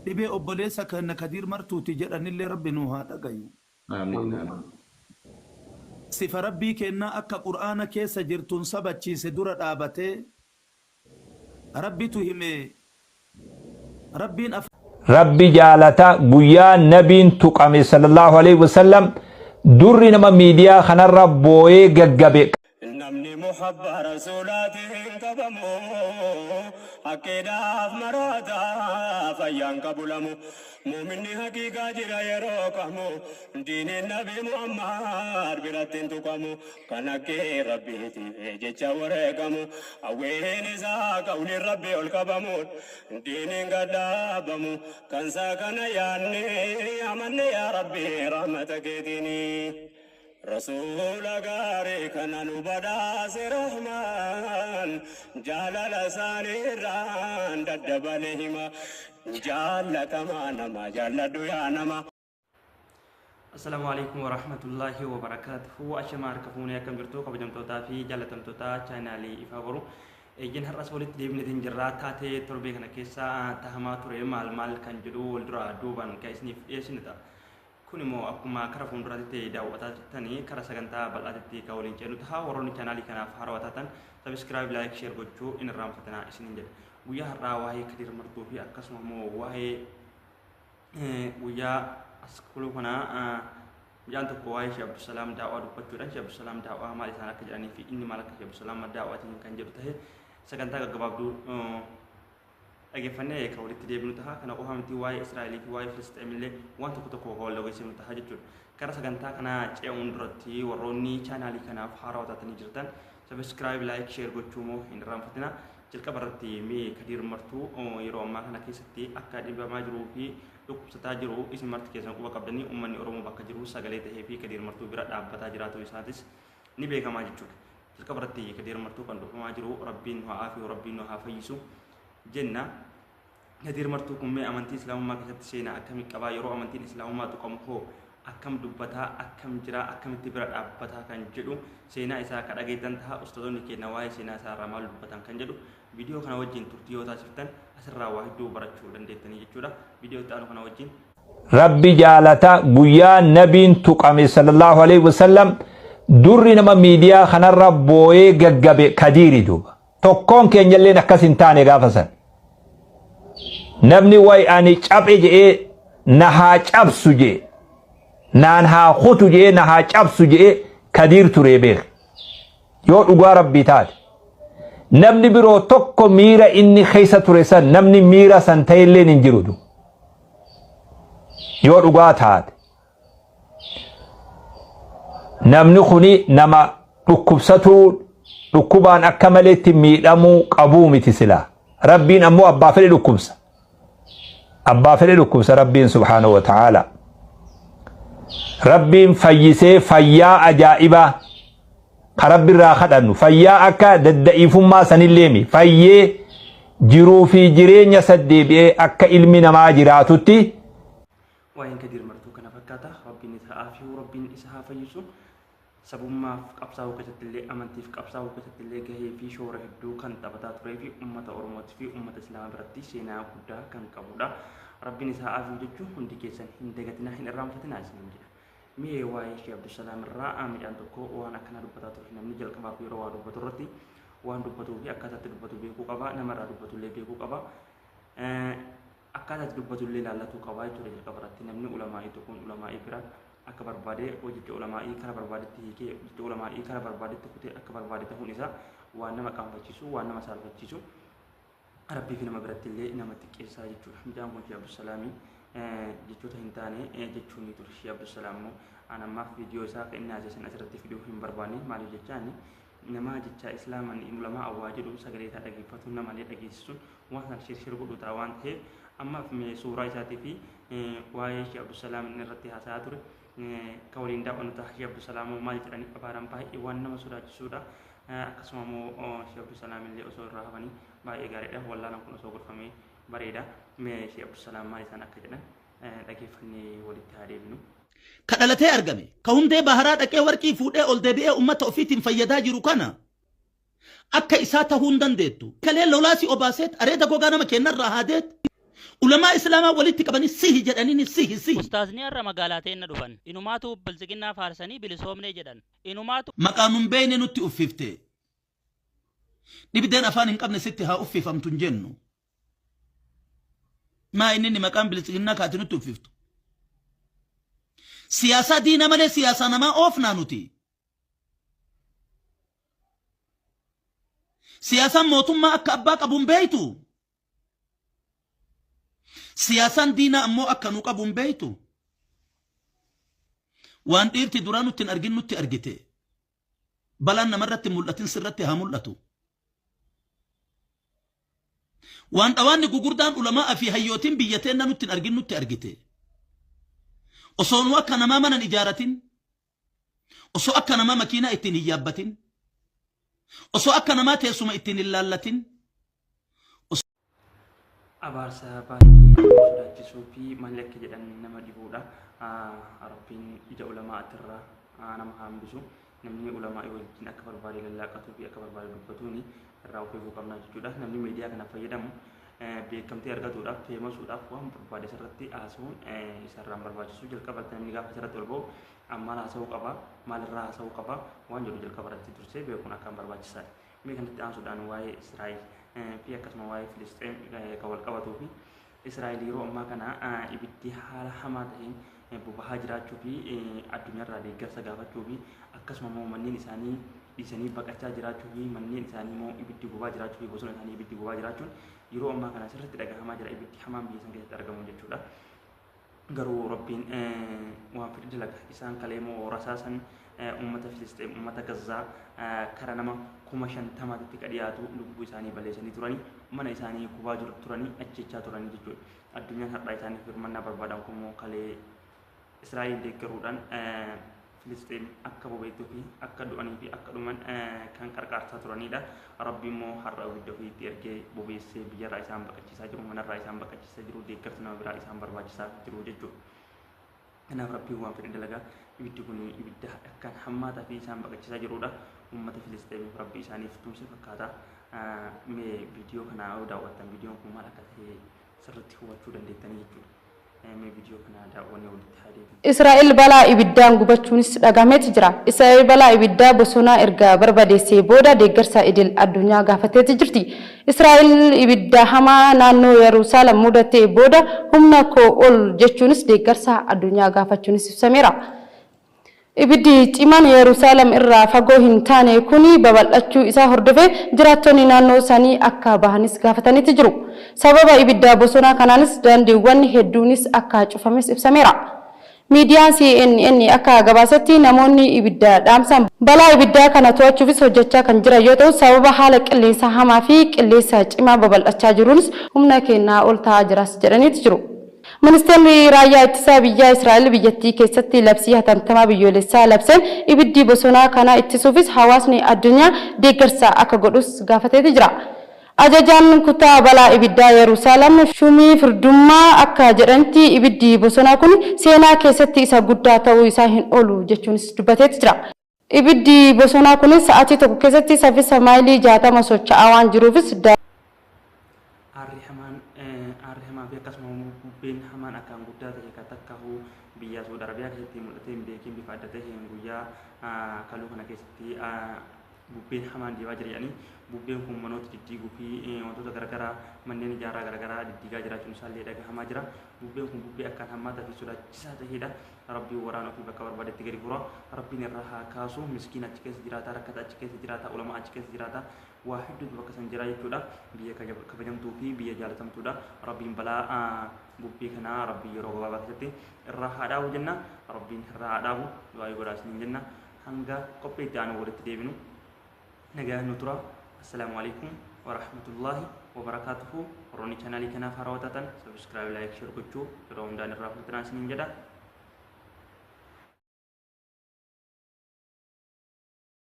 دبي أبليسا كأن كدير مرتو تجرن اللي ربي نوها تقيو آمين صفة ربي كأننا أكا قرآن كيس جرتون سبتشي سدورة آبته ربي تهمي ربي ربي جالتا قويا نبي تقامي صلى الله عليه وسلم دري نما ميديا خنا ربوي ققبك نمني محبة رسولاته كبمو أكيدا مرادا فيان كبلمو مؤمني حقيقة جرا يروكمو دين النبي محمد براتين تقامو كنكي ربي تيجي ورقمو أوين إذا كوني ربي الكبمو دين قدابمو كنسا كنا ياني أمني يا ربي رحمتك ديني رسول غاري كنا نبدا سرحمان جلال ساني ران ددبلهما جالتما نما جالدو يا نما. السلام عليكم ورحمة الله وبركاته. أشمار كفوني كم جرتو كبجم توتا في جالتم توتا channelي إفاورو إجن هالرسولة ديبني تنجرات تاتي تربي كنا كيسا تهما تري مال كان جدو الدرا دوبان كيسني يسنتا كوني مو أكما كرفون براتي دعوة تاني كرسجنتا بلاتي كولين جنو تها وروني channelي كنا فهروا تاتن سبسكرايب لايك شير بوجو إن الرام فتنا إسنين جد ويا هراوهي كثير مرتو في أكسم مو وهي ويا أسكولو كنا جانتو كواي شيخ عبد السلام دعوة دكتوران شيخ عبد السلام دعوة مالي سانا كجاني في إني مالك شيخ عبد السلام دعوة تين كان جرو تهي سجنتا كجبابدو أجفني كولي تدي بنتها كنا أوهم تواي إسرائيلي تواي فلسطين اللي وانتو كتكو هول لو يسمى تها جتول كرا سجنتا كنا جاون درتي وروني channelي كنا فحارة وتاتني جرتان سبسكرايب لايك شير قطعمو إن رام فتنا جلك برتي مي كدير مرتو يرو ما كنا كيستي أكادي بما جرو في لوك ستاجرو اسم مرت كيسان كوبا كبدني أمني أرومو بكجرو سجلي تهي كدير مرتو برات أب بتاجراتو يساتس نبي كما جتول جلك برتي كدير مرتو كندو ما جرو ربين وعافي وربين وعافيسو جنة كدير مرتو كمي أمانتي إسلام ما كشت سينا أكمل كبا يرو أمانتي إسلام ما تقوم هو أكم دبتها أكم جرا أكم تبرد أبتها كان جدو سينا إسا كذا جيتان تها أستاذوني كي نواي سينا سارة مال دبتان كان جدو فيديو كنا وجين ترتيو تاسفتان أسرع واحد دو براتشو دندتني جتورا فيديو تانو كنا وجين ربي جالتا قويا نبي تقامي صلى الله عليه وسلم دري نما ميديا خنا ربوي ققبك كديري دوبا تقون كين يلين أكسين تاني غافسا نبني واي أني چاب إجئ نها چاب سجئ نانها خوتو جئ نها چاب سجئ كدير تريبير يو أغا ربي تات نبني برو تقو ميرا إني خيسة تريسان نبني ميرا سنتين ننجرودو يو أغا تات نبني خوني نما ركبستو ركبان أكملت ميدامو قبومي تسلا ربين أمو أبا فلي ركبسة أبا فلي ركبسة ربين سبحانه وتعالى ربين فيسي فيا أجائبا خرب الراخد أنه فيا أكا ددئيف ما سنليمي فيي جرو في جرين يسدي بي أكا علمنا ما جراتوتي وين كدير مرتو كنا فكاتا ربين إسحافي وربين إسحاف يسو سبما قبصاو كتت اللي أمنتي في قبصاو كتت اللي جهي في شورة هدو كان تبتا تري في أمة أورموت في أمة إسلام برتي سينا كودا كان كبودا ربنا إسحاف يجو هندي كيسن هندقتنا هن الرام فتنا عزمين جدا مي واي شيخ عبد السلام الرا أمي عندكو وانا كنا ربتا تري نمجل كما في روا ربتا رتي وان ربتا في أكادت ربتا بيكو كبا نمر ربتا اللي بيكو كبا أكادت ربتا اللي لا تكبا تري كبرتي نمني علماء تكون علماء برا أكبر بعده وجدت علماء كلا بربادة تيجي وجدت علماء كلا بربادة تكتي أكبر بعده تهون إذا وأنا ما كان بتشيسو وأنا ما صار بتشيسو ربي فينا ما برت اللي إنما تكيسا جتشو جام قلت يا عبد السلام جتشو تهنتاني جتشوني ترشي عبد السلام أنا ما في فيديو ساق إن هذا سنة أسرت فيديو هم برباني ما لي جتشاني إنما جتشا إسلام أن علماء أواجدوا سجلت هذا كيفتون ما لي تجيسون وأنا شير قلت تاوان هي أما في سورة ساتي في وايش عبد السلام نرتي هساتور كولين دا أنو تحكي عبد السلام ومال جراني أبارم باي إيوان نما سودا أقسم مو شيخ عبد السلام اللي أصول رهباني باي إغارة والله نكون أصول فمي بريدا مي شيخ عبد السلام مالي سانا كجنا لكن فني ولد تاريخ نو كدلته أرجمي كهم ده بهارات أكيد وركي فوده أول ده بيه أمة توفيت فيدا جروكانا أكا إساته هندن ديتو كله لولاسي أباسات أريد أقول أنا مكان الرهادات علماء إسلام ولدت كبني سيه جدانين سيه أستاذني الرا مقالاتين ندفن إنماتو بلزقنا فارسني بلسوم نجدن إنماتو مقام بين نتي أففته نبدأ أفان قبل ستها أفف فمتنجنو ما إنني مقام بلزقنا كاتنو تففته سياسة دينا ملي سياسة نما أوفنا نتي سياسة موتم ما أكا أباك أبون بيتو سياسة دينا أمو أكا نوك أبون بيتو وان إرتي دورانو تن أرجن نتي أرجتي بلان نمرت ملتين سرتي هملتو وان أواني قردان علماء في هيوتين بيتين نتن أرجن نتي أرجتي أصونوا أكا نماما إجارة أصو أكا نماما كينا إتن إيابة أصو أكا نما تيسوما إتن اللالة abaarsa baay'ee sodaachisuu fi malee akka jedhan nama dhibuudha. Rabbiin ija ulamaa irraa nama hambisu namni ulamaa wajjin akka barbaade lallaaqatuu fi akka barbaade dubbatuuni irraa of eeguu qabna jechuudha. Namni miidiyaa kana fayyadamu beekamtii argatuudhaaf feemasuudhaaf waan barbaade irratti haasa'uun isarraan barbaachisu jalqabatti namni gaafa irratti ol ba'u ammaan haasa'uu qaba maalirraa haasa'uu qaba waan jedhu jalqaba irratti dursee beekuun akkaan barbaachisaadha. Mee kanatti aansuudhaan waa'ee Israa'el fi akkasuma waa'ee Filisxeem kan wal qabatuu fi Israa'el yeroo ammaa kana ibiddi haala hamaa ta'een bobahaa jiraachuu fi addunyaarraa deeggarsa gaafachuu fi akkasuma immoo manneen isaanii dhiisanii baqachaa jiraachuu fi manneen isaanii immoo ibiddi bobaa jiraachuu fi bosona isaanii ibiddi bobaa jiraachuun yeroo ammaa kana sirriitti dhagahamaa jira ibiddi hamaan biyya san keessatti argamu jechuudha. Garuu Rabbiin waan fedhe dalaga isaan kaleemoo rasaasan ummata Filisxeem ummata Gazzaa kara nama 50,000tti dhiyaatu lubbuu isaanii balleessanii turanii mana isaanii gubaa turanii ajjechaa turanii jechuudha. Addunyaan har'aa isaanii firmannaa barbaadan kunimmoo kalee Israa'el deeggaruudhaan Filisxeem akka bobeettuu fi akka du'anii fi akka dhuman kan qarqaarsaa turanidha. Rabbi immoo har'a ibidda ofiitti ergee bobeessee biyyarraa isaan baqachiisaa jiru manarraa isaan baqachiisaa jiru deeggarsa nama biraa isaan barbaachisaa jiru jechuudha. Kanaaf Rabbiin waan fedhe dalagaa ibiddi kun ibidda akkaan hammaataa fi isaan baqachiisaa jirudha. Uummata Filisxeemiif Rabbi isaaniif tumse fakkaata. Mee viidiyoo kana yoo daawwattan viidiyoon kun maal akka ta'e sirriitti hubachuu dandeettanii jechuudha. Mee viidiyoo kana daawwannee walitti haa deebinu. Israa'el balaa ibiddaan gubachuunis dhagameeti jira. Israa'el balaa ibiddaa bosonaa erga barbadeessee booda deeggarsa idil addunyaa gaafateeti jirti. Israa'el ibidda hamaa naannoo Yerusaalem mudatee booda humna koo ol jechuunis deeggarsa addunyaa gaafachuunis ibsameera. Ibiddi cimaan Yerusaalem irraa fagoo hin taane kuni babal'achuu isaa hordofee jiraattonni naannoo isaanii akka bahanis gaafataniiti jiru. Sababa ibidda bosonaa kanaanis daandiiwwan hedduunis akka cufames ibsameera. Miidiyaan CNN akka gabaasetti namoonni ibidda dhaamsan balaa ibiddaa kana to'achuufis hojjechaa kan jiran yoo ta'u sababa haala qilleensa hamaa fi qilleensa cimaa babal'achaa jiruunis humna keenyaa ol ta'aa jiras jedhaniiti jiru. Ministeerri raayyaa ittisaa biyya Israa'el biyyattii keessatti labsii hatattamaa biyyoolessaa labseen ibiddi bosonaa kana ittisuufis hawaasni addunyaa deeggarsa akka godhus gaafateeti jira. Ajajaan kutaa balaa ibiddaa Yerusaalem Shumii Firdummaa akka jedhanitti ibiddi bosonaa kun seenaa keessatti isa guddaa ta'uu isaa hin oolu jechuunis dubbateeti jira. Ibiddi bosonaa kun sa'aatii tokko keessatti saffisa maayilii 60 socho'aa waan jiruufis fi akkasuma bubbeen hamaan akkaan guddaa ta'e kan takkahu biyya Saudi Arabiyaa keessatti mul'atee hin beekin bifa adda ta'een guyyaa kaluu kana keessatti bubbeen hamaan deemaa jira jedhanii bubbeen kun manoota diddiiguu fi wantoota garaagaraa manneen ijaaraa garaagaraa diddiigaa jiraachuun isaallee dhagahamaa jira. Bubbeen kun bubbee akkaan hammaataa fi sodaachisaa ta'edha. Rabbiin waraana ofii bakka barbaadetti gadi fura. Rabbiin irraa haa kaasu miskiin achi keessa jiraata rakkata achi keessa jiraata ulamaa achi keessa jiraata waa hedduutu bakka san jira jechuudha. Biyya kabajamtuu fi biyya jaalatamtuudha. Rabbiin balaa bubbee kanaa rabbii yeroo gabaabaa keessatti irraa haa dhaabu jenna. Rabbiin irraa haa dhaabu du'aa godhaasni jenna. Hanga qophii itti aanu walitti deebinu nagaan nu tura. Assalaamu alaikum warahmatullahi wabarakatuhu. Warroonni chaanaalii kanaaf haarawaa taatan sabiskiraayib laayik sheer gochuu yeroo hundaan irraa fudhatanaa isiniin jedha.